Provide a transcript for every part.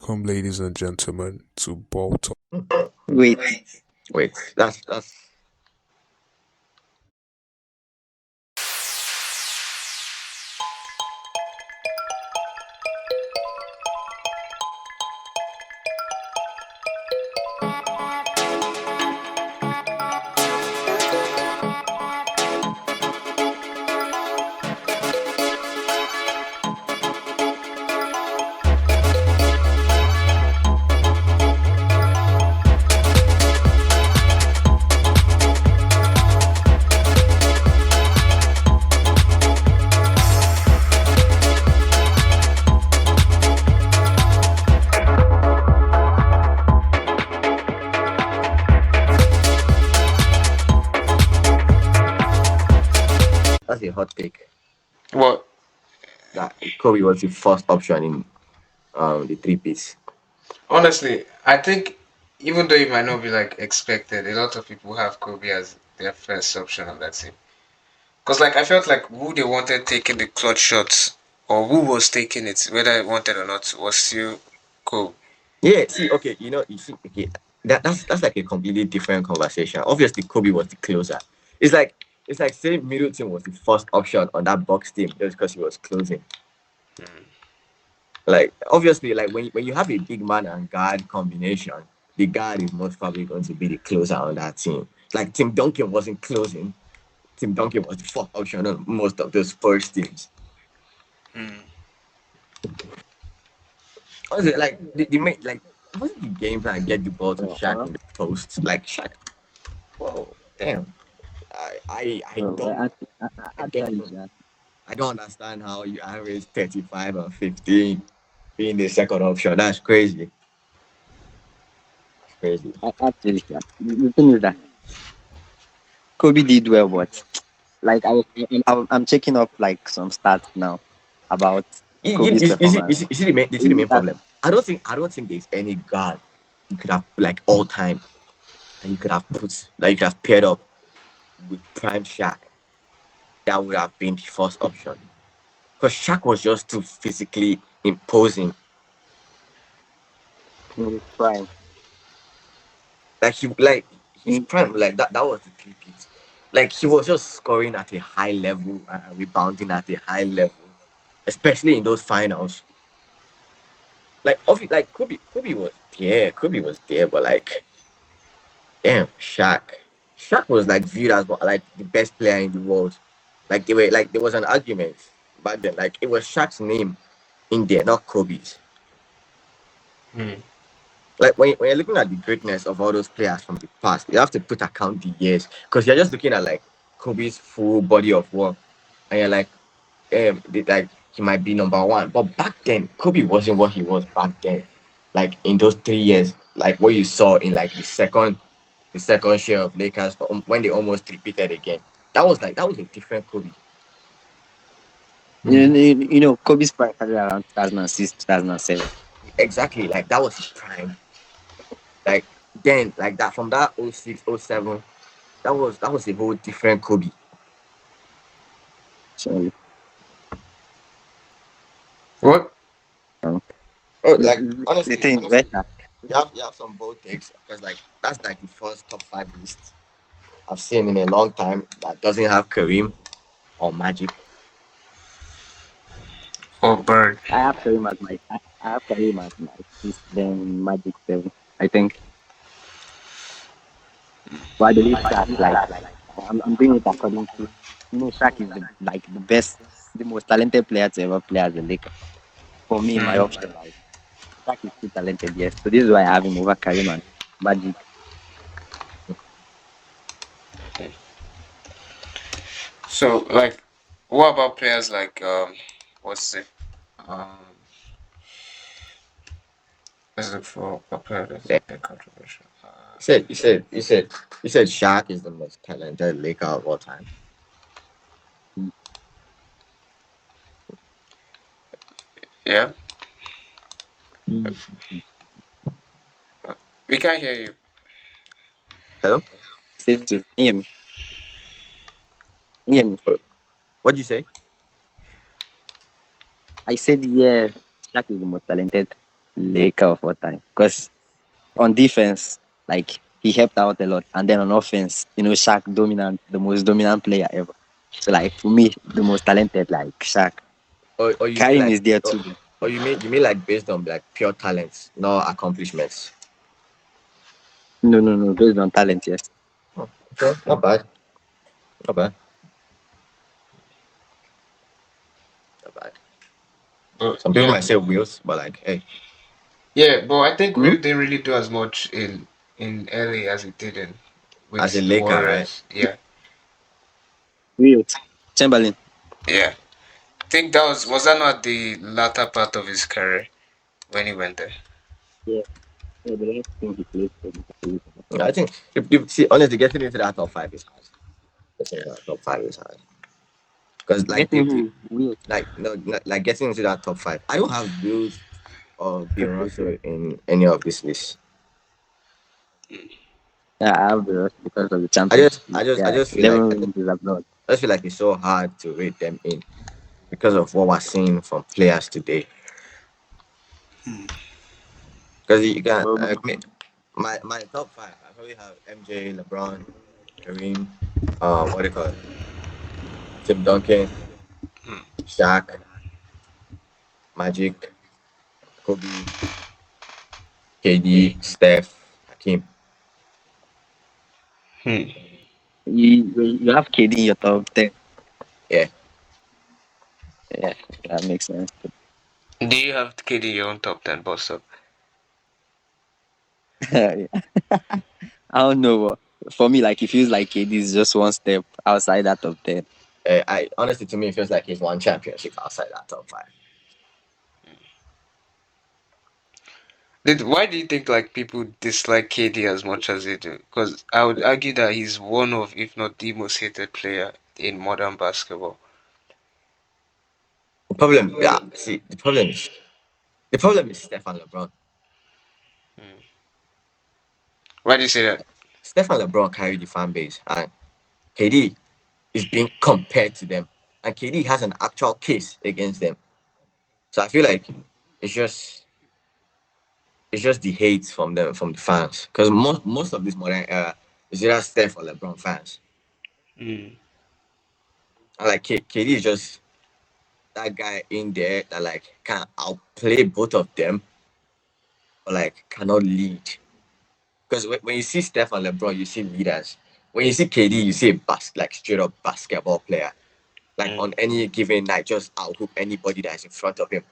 Welcome, ladies and gentlemen, to Ball Talk. Wait, Wait, that's that's a hot take. what? That Kobe was the first option in the three piece. Honestly, I think even though it might not be like expected, a lot of people have Kobe as their first option on that team. Because like I felt like who they wanted taking the clutch shots or who was taking it, whether I wanted or not, was still Kobe. Yeah, see, okay, you see, okay, that's like a completely different conversation. Obviously, Kobe was the closer. It's like it's like saying Middleton was the first option on that box team just because he was closing. Like obviously, like when you have a big man and guard combination, the guard is most probably going to be the closer on that team. Like Tim Duncan wasn't closing. Tim Duncan was the fourth option on most of those first teams. Mm. Was it like like wasn't the game plan get the ball to Shaq in the post? Like Shaq, whoa, damn. I So don't I actually, don't I don't understand how you average 35 and 15 being the second option. That's crazy. Crazy. actually, yeah. The thing is that Kobe did well, but like I'm checking up like some stats now about Kobe's performance. You see the main That, problem. I don't think there's any guard you could have like all time and you could have put like you could have paired up with prime Shaq. That would have been the first option. Because Shaq was just too physically imposing. in his prime. Like his In, prime, like that was the peak. Like he was just scoring at a high level and rebounding at a high level, especially in those finals. Like like Kobe was there, but like damn, Shaq was like viewed as like the best player in the world. Like they were like there was an argument back then. Like it was Shaq's name in there, not Kobe's. Mm. Like when you're looking at the greatness of all those players from the past, you have to put account the years because you're just looking at like Kobe's full body of work, and you're like, like he might be number one, but back then Kobe wasn't what he was back then. Like in those 3 years, like what you saw in like the second share of Lakers when they almost repeated again. That was a different Kobe. Mm. Kobe's prime started around 2006, 2007. Exactly, like that was his prime. Like then, like that from that 06, 07, that was a whole different Kobe. So, What? um, Oh, the, like the honestly, thing is honestly, better. you have some bold takes because like that's like the first top five list I've seen in a long time that doesn't have Kareem or Magic. Oh, Bird. I have Kareem as my sixth, then Magic 7. I think. But I believe Shaq, like, I'm doing it according to, Shaq is the best, the most talented player to ever play as a Laker. For me, my Mm. option, like, Shaq is too talented, yes. So this is why I have him over Karim and Magic. So like, what about players like what's it? Um, let's look for a player that's Yeah. a bit controversial. You said Shaq is the most talented Laker of all time. Yeah, Mm. we can't hear you. Hello? Safe to hear me. Hear me. What'd you say? I said, yeah, Shaq is the most talented Laker of all time. Because on defense, like he helped out a lot, and then on offense, Shaq dominant, the most dominant player ever. So like for me, the most talented, like Shaq. Or you mean Karim like is there too. or you mean like based on like pure talents, not accomplishments? No, based on talent, yes. Okay, not bad. Not bad. Not bad. But Some people yeah, might say wheels, but like, hey, yeah, but I think Hmm? Will didn't really do as much in LA as he did in as a with the Laker, right? Warriors. Yeah, Wilt. Chamberlain. yeah. I think that was that not the latter part of his career when he went there. Yeah, the last thing he played for the I think if you see honestly getting into that top five is hard. Getting into that top five is hard. Because like Getting who? Wilt. like no like getting into that top five. I don't have Bills or Bill Russell in any of this list. Yeah, I have the rest because of the I championship. just I just I Yeah, just feel like 11 rings is abroad. I just feel like it's so hard to rate them in because of what we're seeing from players today. Because you can my top five, I probably have MJ, LeBron, Kareem, what do you call it? Tim Duncan, Shaq, Magic, Kobe, KD, Steph, Hakim. Hmm. You have KD in your top 10. Yeah. Yeah, that makes sense. Do you have KD your own top 10 boss up? I don't know. For me, like, it feels like KD is just one step outside that top 10. I honestly to me it feels like he's won championship outside that top five. Why do you think like people dislike KD as much as they do? Because I would argue that he's one of, if not the most hated player in modern basketball. The problem, yeah, see, the problem is Steph and LeBron. Why do you say that? Steph and LeBron carry the fan base, and KD is being compared to them, and KD has an actual case against them. So I feel like it's just it's just the hate from the fans because most of this modern era is either Steph or LeBron fans. Mm. And like KD is just that guy in there that like can outplay both of them, but like cannot lead. Because when you see Steph and LeBron, you see leaders. When you see KD, you see a like straight up basketball player. Like Mm. on any given night, just outhoop anybody that is in front of him.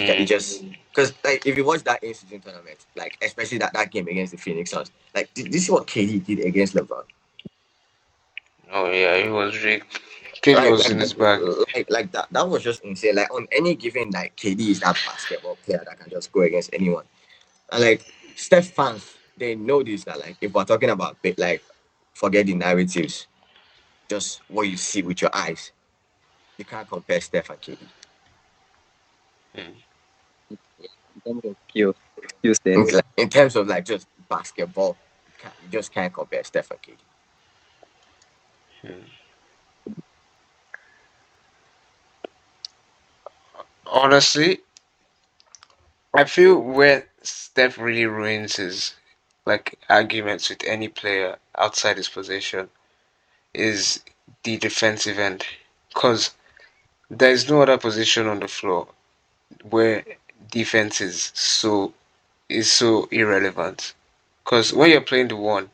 Like he Mm. just because like if you watch that in-season tournament, like especially that game against the Phoenix Suns, like did you see what KD did against LeBron? Oh yeah, he was rigged. KD Right, was in his bag. like that was just insane. Like on any given night, KD is that basketball player that can just go against anyone. And like Steph fans, they know this that like if we're talking about like forget the narratives, just what you see with your eyes, you can't compare Steph and KD. Mm. In terms of skill set. In terms of like just basketball, you just can't compare Steph and KD. Honestly, I feel where Steph really ruins his like arguments with any player outside his position is the defensive end. Because there is no other position on the floor where defense is so irrelevant. Because when you're playing the one,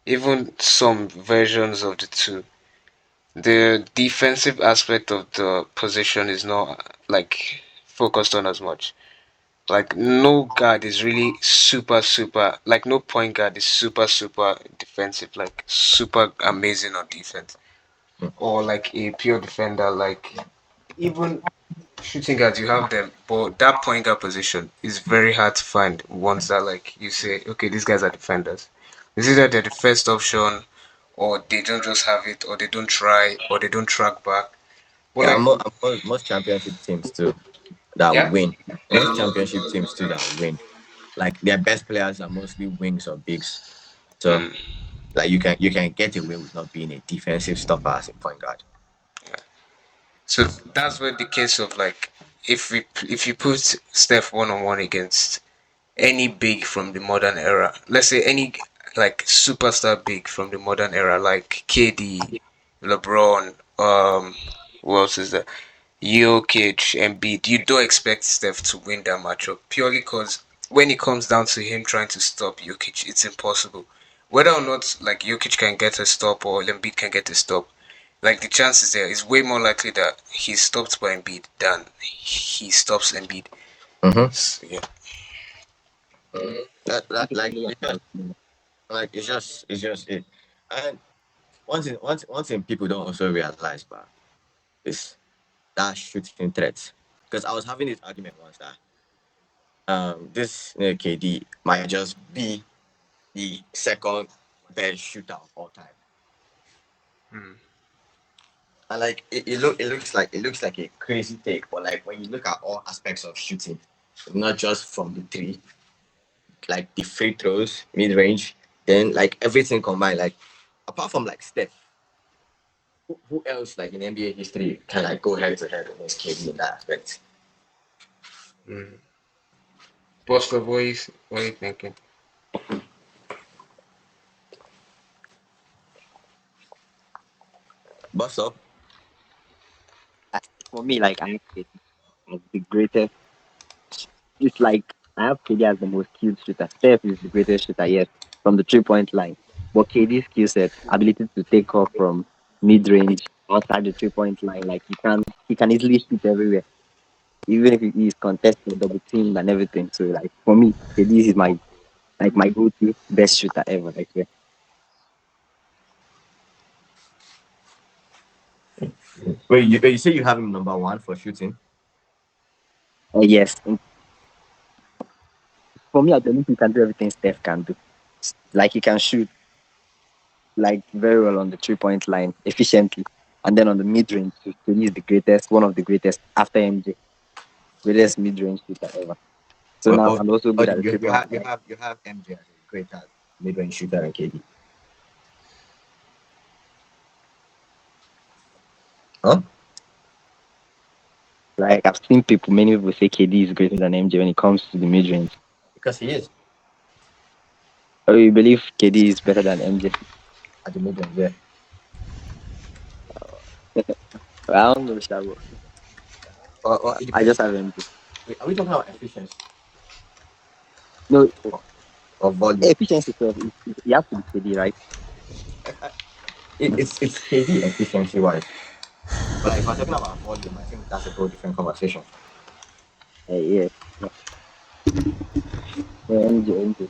even some versions of the two, the defensive aspect of the position is not like focused on as much. Like no guard is really super like no point guard is super defensive, like super amazing on defense. Or like a pure defender, like even shooting guards, you have them, but that point guard position is very hard to find ones that like you say, okay, these guys are defenders. It's either they're the first option, or they don't just have it, or they don't try, or they don't track back. But Yeah, like, most championship teams too that yeah, win. Most championship teams too that win. Like their best players are mostly wings or bigs. So mm, like you can get away with not being a defensive stopper as a point guard. so that's where the case of like if you put Steph 1-on-one against any big from the modern era, let's say any like superstar big from the modern era, like KD, LeBron, who else is there? Jokic, Embiid, you don't expect Steph to win that matchup purely because when it comes down to him trying to stop Jokic, it's impossible. Whether or not like Jokic can get a stop or Embiid can get a stop, like the chances there is way more likely that he's stopped by Embiid than he stops Embiid. Mm-hmm. So, yeah. That it's just it. And one thing people don't also realize, but is that shooting threat. Because I was having this argument once that this KD might just be the second best shooter of all time. Hmm. And like it looks like a crazy take, but like when you look at all aspects of shooting, not just from the three, like the free throws, mid range, then like everything combined, like apart from like Steph, who else like in NBA history can like go head to head against KD in that aspect? Hmm. Bosco boys, what are you thinking? Bust up. For me, like I have KD as the greatest. It's like I have KD as the most skilled shooter. Steph is the greatest shooter, yes, from the 3 point line. But KD's skill set, ability to take off from mid range, outside the 3 point line, like he can easily shoot everywhere, even if he is contested, double teamed and everything. So like for me, KD is my go-to best shooter ever. Like yeah. Wait, you say you have him number one for shooting? Yes, and for me, I believe he can do everything Steph can do. Like he can shoot like very well on the 3 point line efficiently. And then on the mid range, he's the greatest, one of the greatest after MJ, greatest mid range shooter ever. So Or, now or, and also or good at the you, 3 point line. you have MJ as a greater mid range shooter than KD? Huh? Like I've seen many people say KD is greater than MJ when it comes to the mid range. Because he is Or you believe KD is better than MJ? at the mid range, yeah. I don't know, Shabo. Or it I depends. just have MJ. Wait, are we talking about efficiency No, or volume? efficiency itself, you have to be KD, right? It's KD efficiency wise. But like, if we're talking about volume, I think that's a whole different conversation. Yeah, yeah, yeah, MJ.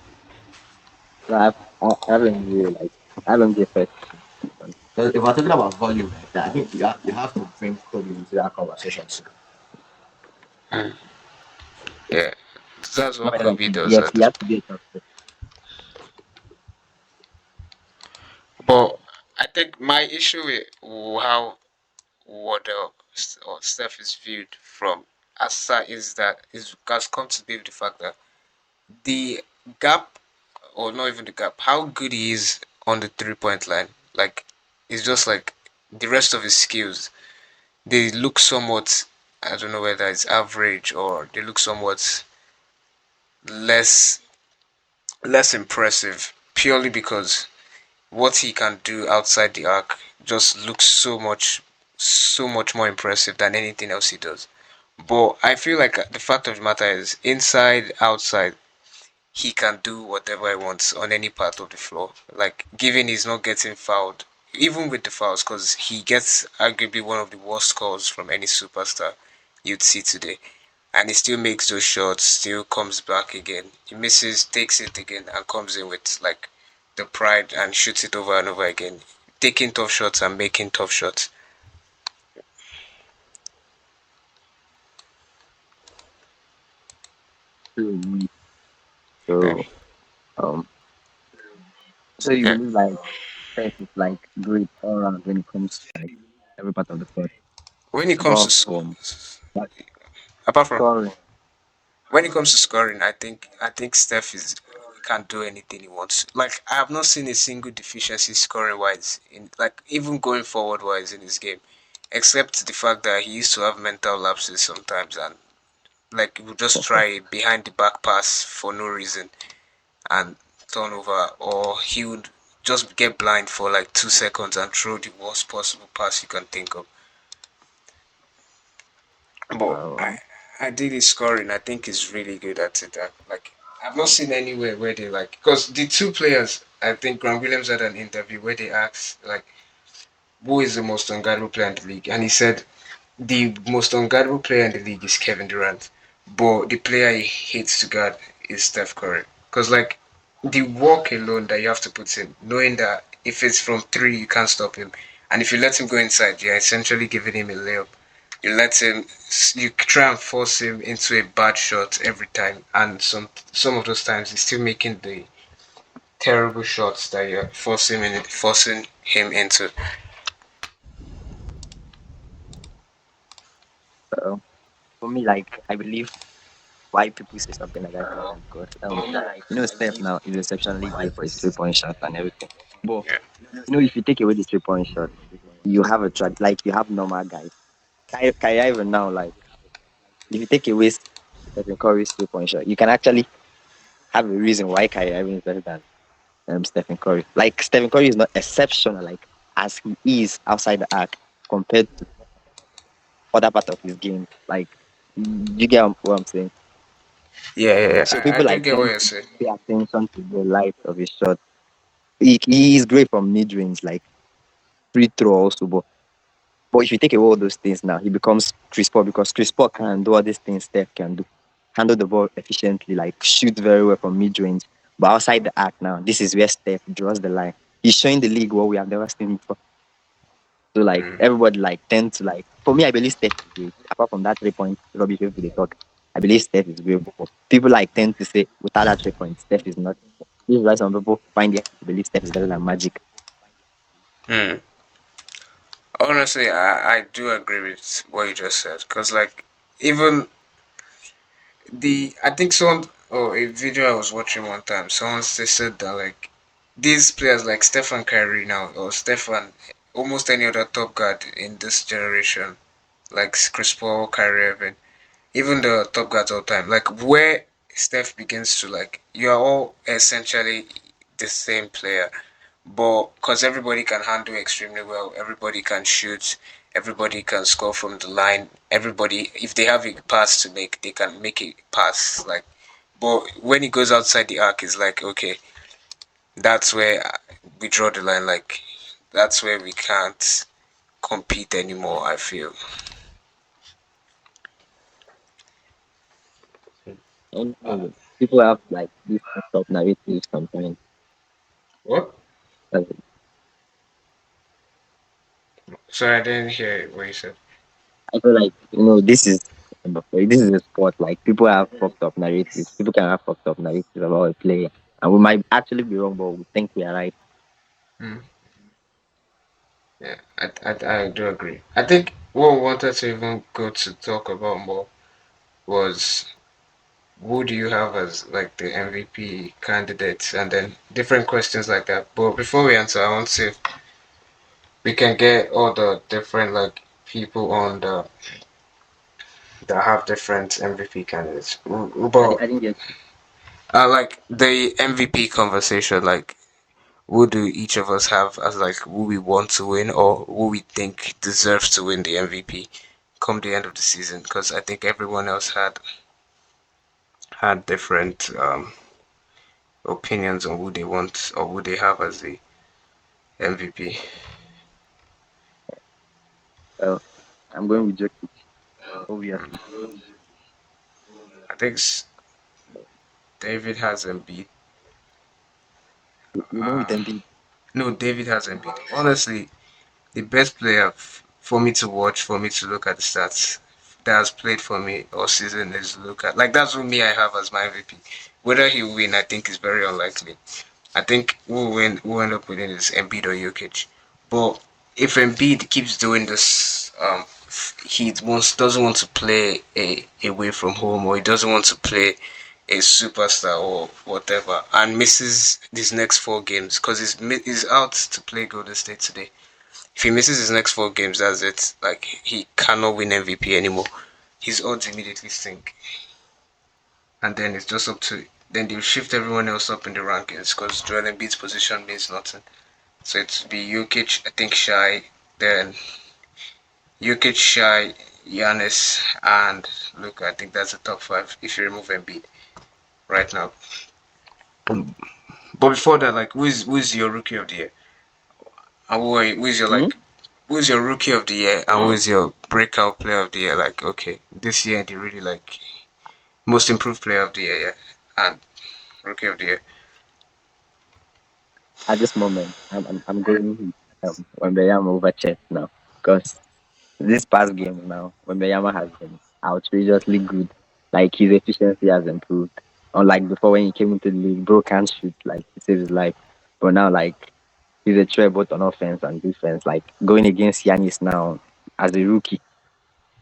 So I have MJ, like, I have MJ first. Because if we're talking about volume like that, I think you have to bring Kobe into that conversation too. Hmm. Yeah, that's Not what better than Kobe KD. does Yes, at he this has to point. be a top. But I think my issue with how or Steph is viewed from Asa is that is has come to be with the fact that the gap, or not even the gap, how good he is on the 3 point line, like it's just like the rest of his skills. They look somewhat, I don't know whether it's average or they look somewhat less less impressive purely because what he can do outside the arc just looks so much more impressive than anything else he does. But I feel like the fact of the matter is inside outside he can do whatever he wants on any part of the floor. Like given he's not getting fouled even with the fouls because he gets arguably one of the worst calls from any superstar you'd see today. And he still makes those shots, still comes back again. He misses, takes it again, and comes in with like the pride and shoots it over and over again, taking tough shots and making tough shots. So, um, so you Yeah. believe like Steph is like great all around when it comes to like every part of the court, When it comes to apart from like apart from scoring. when it comes to scoring, I think Steph is can do anything he wants. Like I have not seen a single deficiency scoring wise in like even going forward wise in his game, except the fact that he used to have mental lapses sometimes, and Like he would just try a behind the back pass for no reason and turn over, or he would just get blind for like 2 seconds and throw the worst possible pass you can think of. But Wow. I did his scoring. I think he's really good at it. Like I've not seen anywhere where they like, because the two players. I think Grant Williams had an interview where they asked like who is the most unguardable player in the league, and he said the most unguardable player in the league is Kevin Durant, but the player he hates to guard is Steph Curry. Because like the walk alone that you have to put in, knowing that if it's from three you can't stop him, and if you let him go inside, you're essentially giving him a layup. You let him, you try and force him into a bad shot every time, and some of those times he's still making the terrible shots that you're forcing him into. So for me, like I believe why people say something like that is that because Steph now is exceptionally great for his 3 point shot and everything. But Yeah. if you take away the 3 point shot, you have a track like you have normal guys. Kyrie Irving now, like if you take away Stephen Curry's 3 point shot, you can actually have a reason why Kyrie Irving is better than Stephen Curry. Like Stephen Curry is not exceptional, like as he is outside the arc compared to other part of his game. Like you get what I'm saying. Yeah. So I people do like get what tend you're to saying. pay attention to the light of his shot. He is great from mid range, like free throw also, but if you take away all those things now, he becomes Chris Paul because Chris Paul can do all these things Steph can do. Handle the ball efficiently, like shoot very well from mid range. But outside the arc now, this is where Steph draws the line. He's showing the league what we have never seen before. So like Mm. everybody like tend to like for me, I believe Steph is great. Apart from that 3 point rubbish people they talk, I believe Steph is great. But people like tend to say without that 3 point, Steph is not. This is why some people find it to believe Steph is better than Magic. Mm. Honestly, I do agree with what you just said. Because, like, even I think a video I was watching one time, someone they said that, like, these players like Stefan Kyrie now, or Stefan, almost any other top guard in this generation, like Chris Paul, Kyrie Irving, even the top guards all time, like, where Steph begins to, like, you're all essentially the same player. But because everybody can handle extremely well, everybody can shoot, everybody can score from the line, everybody, if they have a pass to make, they can make a pass. Like, but when it goes outside the arc, it's like, okay, that's where we draw the line. Like, that's where we can't compete anymore, I feel. And people have like this top narrative sometimes. What? Uh, Sorry, I didn't hear what you said. I feel like this is a sport. Like people have fucked up narratives. People can have fucked up narratives about a player, and we might actually be wrong, but we think we are right. Mm. Yeah, I do agree. I think what we wanted to even go to talk about more was who do you have as like the MVP candidates, and then different questions like that. But before we answer, I want to see if we can get all the different like people on the that have different MVP candidates. But I didn't get. like the MVP conversation, like who do each of us have as like who we want to win or who we think deserves to win the MVP come the end of the season? Because I think everyone else had different opinions on who they want or who they have as the MVP. Well, I'm going with Jokic, obviously. I think David has Embiid. You going with Uh, Embiid? no, David has Embiid. Honestly, the best player for me to watch, for me to look at the stats that has played for me all season is Luka. Like that's who me I have as my MVP. Whether he win, I think is very unlikely. I think who end up winning is Embiid or Jokic. But if Embiid keeps doing this, he doesn't want to play away from home, or he doesn't want to play a superstar or whatever, and misses these next 4 games because he's out to play Golden State today. If he misses his next 4 games, that's it. Like he cannot win MVP anymore. his odds immediately sink, and then it's just up to then they'll shift everyone else up in the rankings because Joel Embiid's position means nothing. So it's be Jokic, I think Shy, then Jokic, Shy, Giannis, and Luka. I think that's the top five if you remove Embiid right now. But before that, like, who's your rookie of the year? And who's your Hmm? like, who's your rookie of the year, and who's your breakout player of the year? Like, okay, this year they really like most improved player of the year, yeah, and rookie of the year. At this moment, I'm going Wembanyama over Chet now because this past game now, Wembanyama has been outrageously good. Like his efficiency has improved. Unlike before when he came into the league, bro can't shoot like he saved his life. But now like he's a threat both on offense and defense. Like going against Yanis now as a rookie,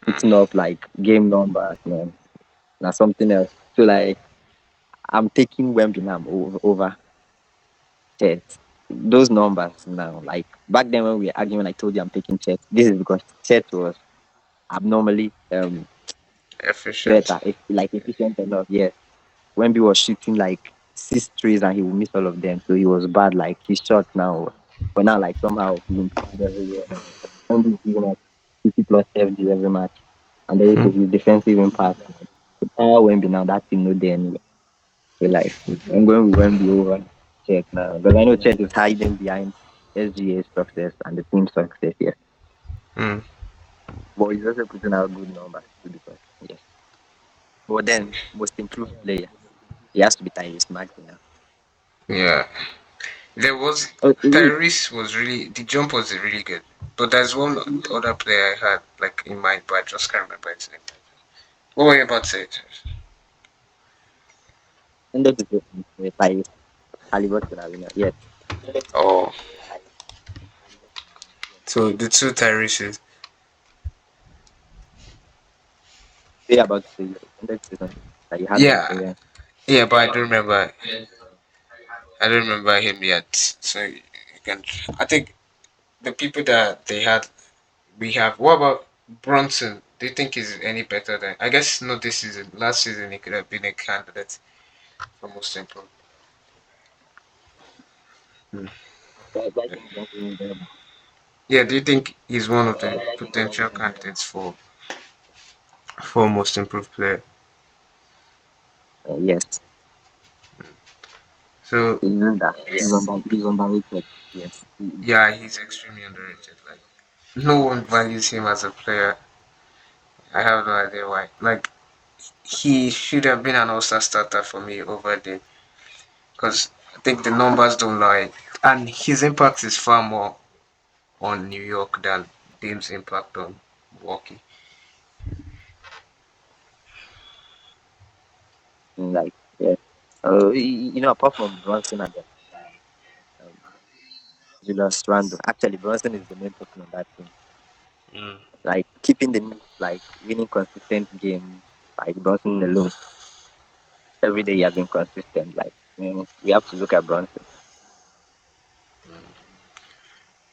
putting up like game numbers, man. Now something else. So like I'm taking Wembanyama over Chet. Those numbers now, like back then when we were arguing, I told you I'm taking Chet. This is because Chet was abnormally Efficient. better, if like efficient enough. Yes, Wemby was shooting like six threes and he would miss all of them, so he was bad. Like his shot now, but now like somehow he improved everywhere. Wemby is giving us 50 plus FG every match, and then Hmm. his defensive impact. Without Wemby now, that team no there anyway. So like I'm going with Wemby over Chet now because I know Chet is hiding behind SGA's success and the team's success. Yes, Hmm. but he's also putting out good numbers too because yes. But then most improved player, he has to be Tyrese Maxey now. Yeah, there was Oh, wait, Tyrese was really the jump was really good, but there's one other player I had like in mind, but I just can't remember its name. What were you about to say? end of the day, Tyrese Halliburton arena. Yes, Oh, so the two Tyreses. say about the end of the season that you had to Yeah, say. Yeah. yeah, but I don't remember. I don't remember him yet. So you can. I think the people that they had, we have. What about Bronson? Do you think he's any better than? I guess not this season. Last season he could have been a candidate for most improved. Hmm. Why do you want to win them? Yeah, do you think he's one of the potential candidates for most improved player? Yes, So he's under. He's underrated. Yes. yeah, he's extremely underrated. Like no one values him as a player. I have no idea why. Like he should have been an all-star starter for me over there because I think the numbers don't lie, and his impact is far more on New York than Dame's impact on Milwaukee. Like yes. Apart from Bronson and um, Julius Randle, actually Bronson is the main person on that team. Mm. Like keeping the Knicks, like winning consistent games. Like Bronson alone, every day he has been consistent. Like we have to look at Bronson.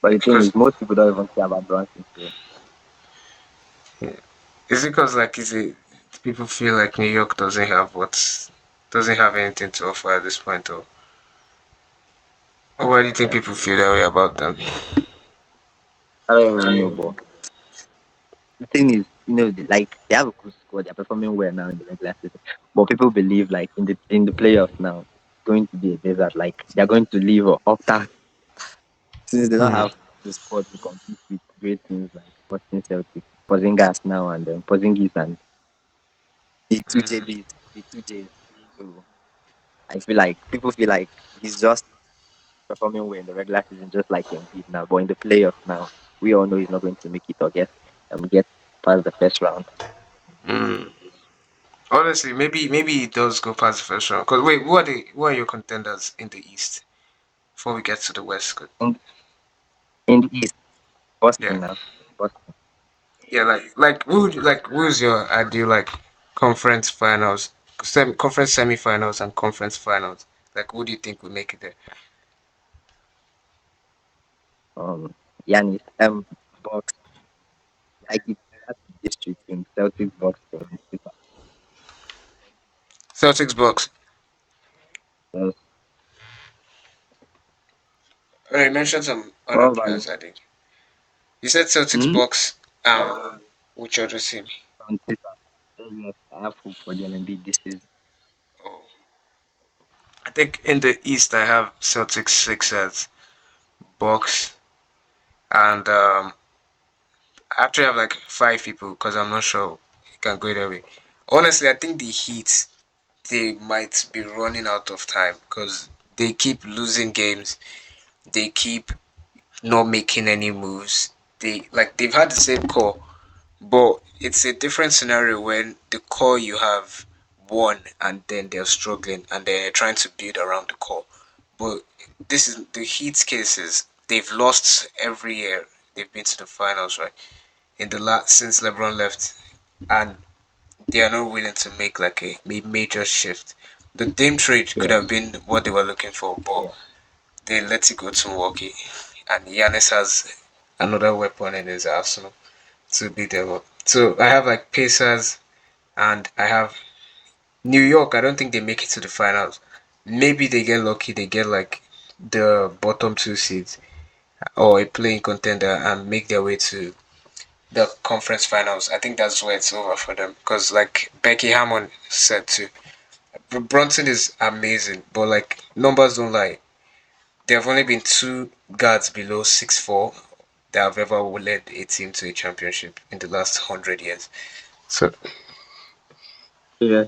But the thing Because is, most people don't even care about Bronson. So is it because like is it people feel like New York doesn't have anything to offer at this point, or why do you think yeah, people feel that way about them? I don't even know. But the thing is, like they have a good squad. They're performing well now in the regular season. But people believe like in the playoffs now, it's going to be a desert. Like they're going to leave after since they don't Hmm. have the squad to compete with great teams like Boston Celtics, Porzingis now and Porzingis and the two Mm. JBs, the two Js. So I feel like people feel like he's just performing well in the regular season, just like Embiid now. But in the playoffs now, we all know he's not going to make it or get past the first round. Mm. Honestly, maybe he does go past the first round. Cause wait, who are your contenders in the East before we get to the West? 'Cause- In, in the East, Yeah, Boston now, Boston. yeah, who's your ideal like conference finals, conference semifinals and conference finals? Like, who do you think will make it there? Yanis, Bucks. Like it. this between Celtics, Bucks, and Clippers. Celtics Bucks. Uh, You mentioned some what other about you? players. I think you said Celtics Hmm? Bucks. Which other team? On Clippers. Yes, I have hope for Joel Embiid this season. Oh, I think in the East I have Celtics, Sixers, Bucks, and I actually have like five people because I'm not sure it can go either way. Honestly, I think the Heat they might be running out of time because they keep losing games. They keep not making any moves. They've had the same core, but it's a different scenario when the core you have won and then they're struggling and they're trying to build around the core. But this is the Heat's cases. They've lost every year. They've been to the finals, right? In the last since LeBron left, and they are not willing to make like a major shift. The Dame trade could Yeah, have been what they were looking for, but yeah. they let it go to Milwaukee, and Giannis has another weapon in his arsenal to beat them up. So I have like Pacers, and I have New York. I don't think they make it to the finals. Maybe they get lucky. They get like the bottom two seeds or a playing contender and make their way to the conference finals. I think that's where it's over for them. Because like Becky Hammond said too, Brunson is amazing, but like numbers don't lie. There have only been two guards below 6'4" that have ever led a team to a championship in the last 100 years. So Yeah.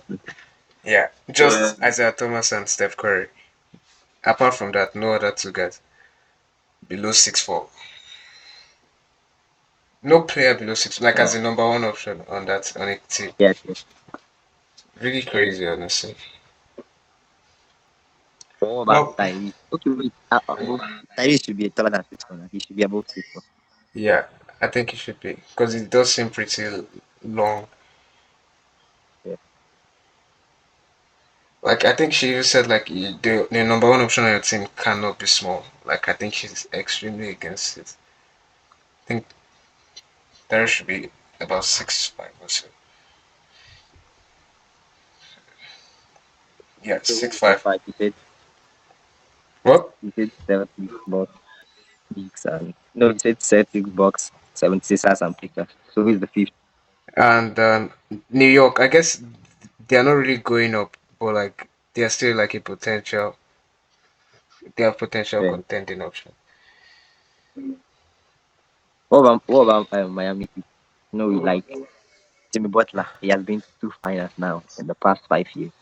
yeah, just Isaiah Thomas and Steph Curry. Apart from that, no other two guys below 6'4". No player below six, like as Wow. the number one option on a team. Yes, yes. Really crazy, honestly. What about Well, Tyrese? Okay, wait. Tyrese should be taller than 6'1". He should be above 6'1". yeah, I think it should be because it does seem pretty long. Yeah. Like I think she even said like the number one option on your team cannot be small. Like I think she's extremely against it. I think there should be about 6'5" or so. Yeah, So, 6'5". like What? you said Celtics, Bucks, Knicks, and no, you said Celtics, Bucks, 76ers, and Lakers. So who's the fifth? And New York, I guess they are not really going up, but like they are still like a potential. They have potential Yeah. contending option. What about Miami Heat? No, like Jimmy Butler. He has been to two finals now in the past 5 years.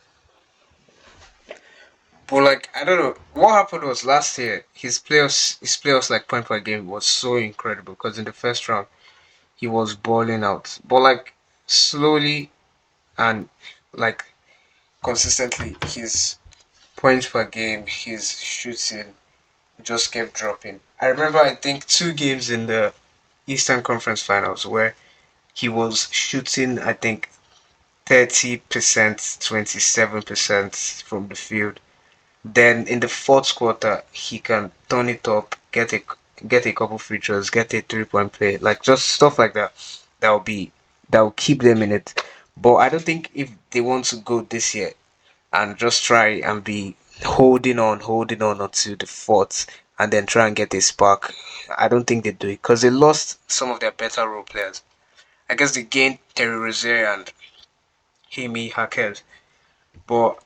But like I don't know what happened was last year his playoffs like point per game was so incredible because in the first round he was balling out, but like slowly and like consistently his points per game, his shooting just kept dropping. I remember I think two games in the Eastern Conference Finals where he was shooting I think 30%, 27% from the field. Then in the fourth quarter, he can turn it up, get a couple free throws, get a 3 point play, like just stuff like that. That will keep them in it. But I don't think if they want to go this year and just try and be holding on until the fourth, and then try and get a spark. I don't think they do it because they lost some of their better role players. I guess they gained Terry Rozier and Himi Hakel, but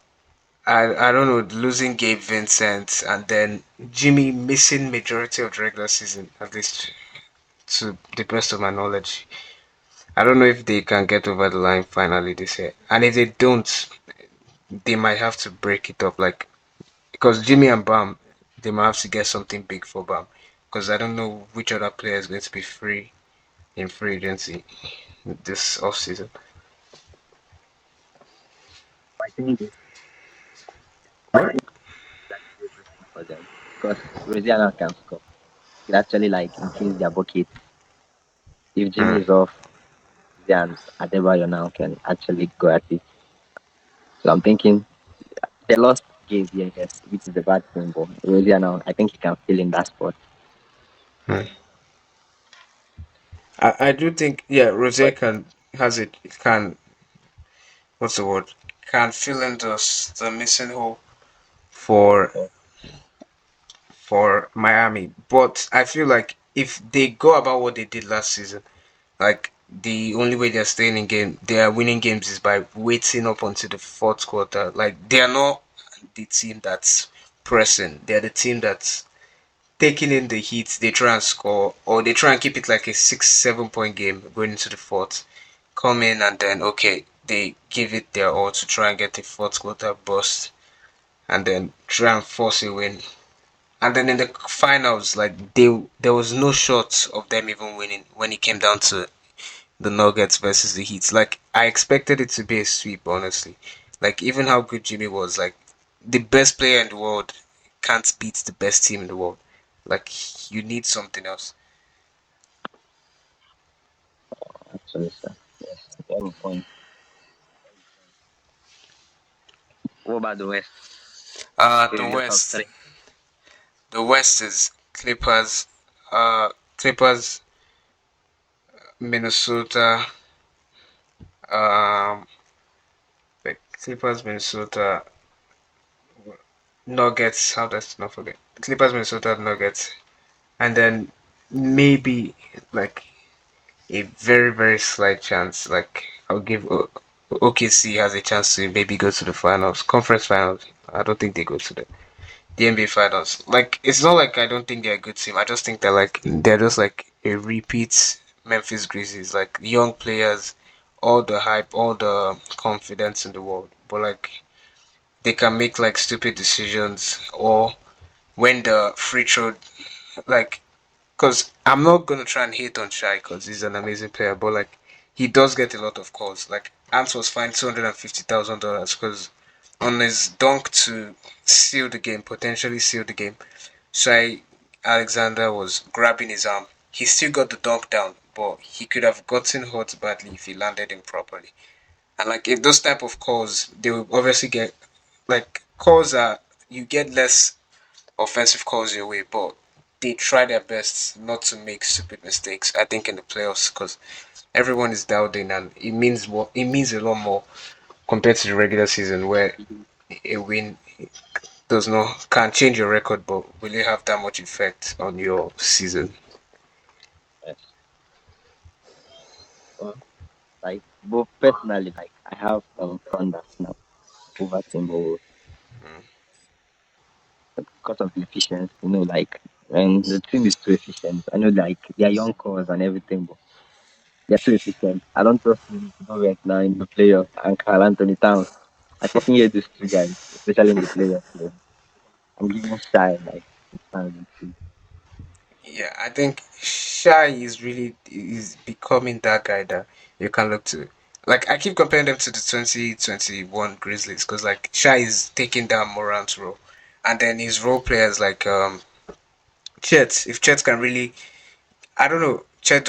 I don't know, losing Gabe Vincent and then Jimmy missing majority of the regular season, at least to the best of my knowledge. I don't know if they can get over the line finally this year. And if they don't, they might have to break it up. Like because Jimmy and Bam, they might have to get something big for Bam. Because I don't know which other player is going to be free in free agency this off season. I think I think that's a good thing for them because Louisiana can score. It actually like increase their bucket. If Jimmy Hmm. is off, then Adebayo now can actually go at it. So I'm thinking they lost Gabe, yeah, yes, which is a bad thing, but Louisiana, I think he can fill in that spot. Hmm. I do think yeah, Rose But can. has it can what's the word? Can fill in the missing hole for Yeah. Miami. But I feel like if they go about what they did last season, like the only way they're staying in game, they are winning games is by waiting up until the fourth quarter. Like they are not the team that's pressing. They're the team that's taking in the heat. They try and score, or they try and keep it like a 6, 7 point game going into the fourth. Come in and then okay, they give it their all to try and get the fourth quarter burst, and then try and force a win. And then in the finals, like there was no shot of them even winning when it came down to the Nuggets versus the Heat. Like I expected it to be a sweep, honestly. Like even how good Jimmy was, like the best player in the world can't beat the best team in the world. Like you need something else. Actually, sir. Yes, you have a point. What about the West? The Your top West, three. the West is Clippers, Clippers, Minnesota, um, like Clippers, Minnesota, Nuggets. How does not forget Clippers, Minnesota, Nuggets, and then maybe like a very very slight chance. Like I'll give OKC has a chance to maybe go to the finals, conference finals. I don't think they go to the NBA finals. Like it's not like I don't think they're a good team. I just think they're just like a repeat Memphis Grizzlies. Like young players, all the hype, all the confidence in the world, but like they can make like stupid decisions or when the free throw like because I'm not gonna try and hate on Shai because he's an amazing player, but like he does get a lot of calls. Like Ant was fined $250,000 because on his dunk to seal the game, potentially seal the game, Shai Alexander was grabbing his arm. He still got the dunk down, but he could have gotten hurt badly if he landed him properly. And like if those type of calls, they will obviously get like calls are you get less offensive calls your way, but they try their best not to make stupid mistakes. I think in the playoffs because everyone is dialed in, and it means a lot more compared to the regular season where a win does not can change your record, but will it have that much effect on your season? Yes. Well, like both personally, like I have Thunder now over Timberwolves because of the efficiency. Like when the team is too efficient. I know like they are young cores and everything, but they're too efficient. I don't trust them to go right now in the playoff and Carl Anthony Towns. I fucking hate these two guys, especially in the playoffs. So I'm giving Shy like time. Yeah, I think Shai is really is becoming that guy that you can look to. Like I keep comparing them to the 2021 Grizzlies because like Shai is taking down Morant's role, and then his role players like Chet. If Chet can really, I don't know, Chet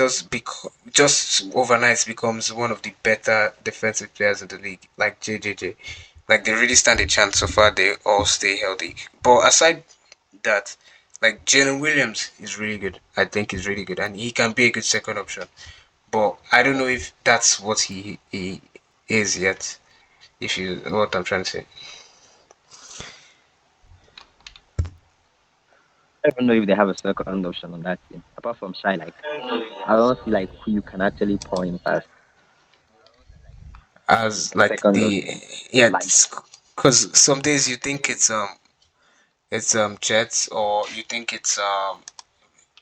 just overnight becomes one of the better defensive players in the league, like JJJ. Like they really stand a chance so far. They all stay healthy. But aside that, like Jalen Williams is really good. I think he's really good, and he can be a good second option. But I don't know if that's what he is yet. If you know what I'm trying to say. I don't know if they have a second option on that team. Apart from Shy, like I don't see like who you can actually point as As a like second the option. yeah, Like because some days you think it's Jets or you think it's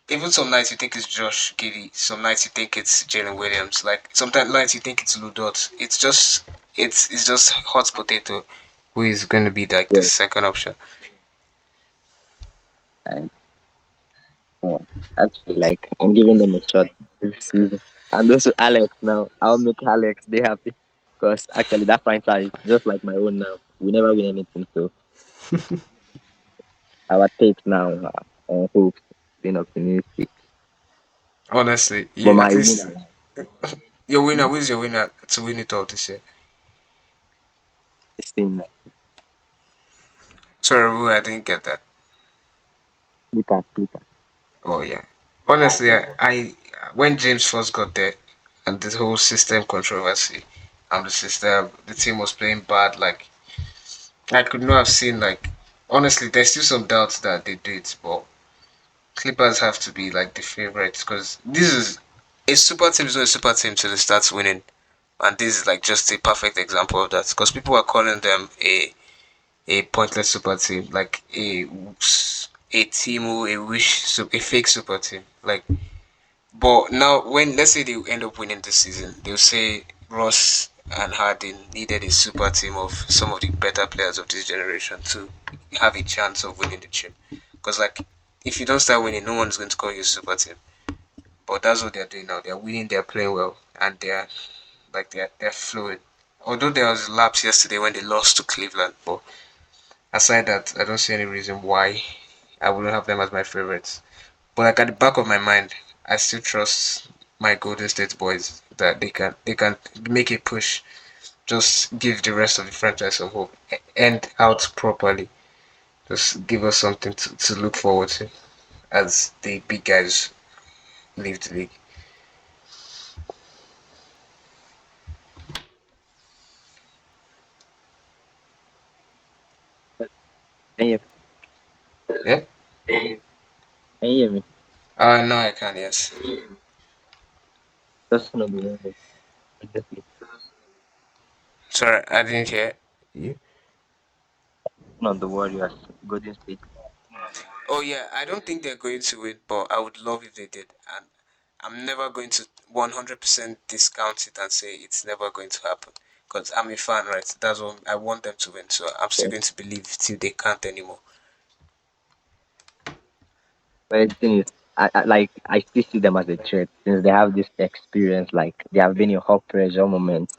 even some nights you think it's Josh Giddy. Some nights you think it's Jalen Williams. Like sometimes nights you think it's Ludot. It's just hot potato who is going to be like the yeah, second option. and actually like I'm giving them a shot this season. And also Alex now, I'll make Alex they happy because actually that franchise is just like my own now. We never win anything, so our take now on hopes being optimistic. Honestly, But you at my least winner, like, your winner. mhm, Who's your winner to win it all this year? this team like Sorry, Wu, I didn't get that. Clippers, Clippers. Oh yeah. Honestly, I when James first got there, and the whole system controversy. The system, the team was playing bad. Like I could not have seen. Like honestly, there's still some doubts that they did, but Clippers have to be like the favorites because this is a super team is not a super team till it starts winning, and this is like just a perfect example of that. Because people are calling them a pointless super team, like a team who a wish a fake super team. Like, but now when let's say they end up winning this season, they'll say Ross and Harden needed a super team of some of the better players of this generation to have a chance of winning the chip. Because like if you don't start winning, no one's going to call you a super team. But that's what they're doing now. They're winning, they're playing well, and they're fluid. Although there was a lapse yesterday when they lost to Cleveland, but aside that, I don't see any reason why I wouldn't have them as my favorites. But like at the back of my mind, I still trust my Golden State boys that they can make a push. Just give the rest of the franchise some hope. End out properly. Just give us something to look forward to as the big guys leave the league. Can you, Yeah. can you hear me? No, I can. Yes. Just no be wrong. Honestly, Sorry, I didn't hear you. on the Warriors, Golden State. Oh yeah, I don't think they're going to win, but I would love if they did. And I'm never going to 100% discount it and say it's never going to happen. Because I'm a fan, right? That's what I want them to win. So I'm still Yeah. going to believe till they can't anymore. But the thing is, I still see them as a threat since they have this experience. Like they have been in hot pressure moments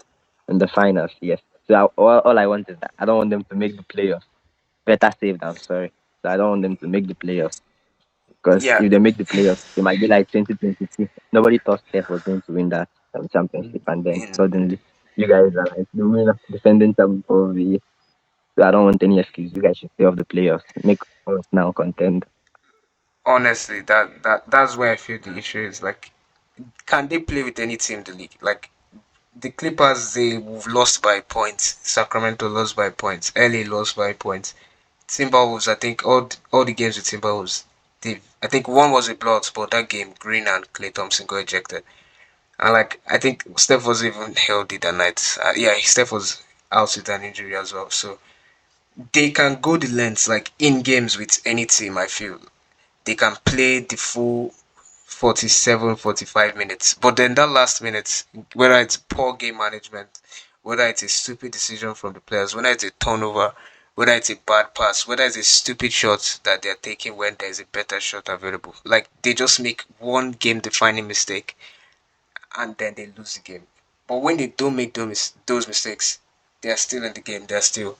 in the finals. Yes. So all I want is that I don't want them to make the playoffs. Better safe than sorry. So I don't want them to make the playoffs because Yeah. if they make the playoffs, they might be like 2022. Nobody thought Steph was going to win that championship, and then In, suddenly you guys are like the winner, defending champion of the year. So I don't want any excuse. You guys should stay off the playoffs. Make us now contend. honestly, that's where I feel the issue is. Like, can they play with any team in the league? Like, the Clippers, they lost by points. Sacramento lost by points. LA lost by points. Timberwolves, I think all the games with Timberwolves, I think one was a blowout, but that game, Green and Clay Thompson got ejected. And like I think Steph was even healthy that night. Yeah, Steph was out with an injury as well. So they can go the lengths like in games with any team. I feel they can play the full 47, 45 minutes. But then that last minute, whether it's poor game management, whether it's a stupid decision from the players, whether it's a turnover, whether it's a bad pass, whether it's a stupid shot that they're taking when there's a better shot available. Like they just make one game defining mistake and then they lose the game. But when they don't make those mistakes, they are still in the game. They're still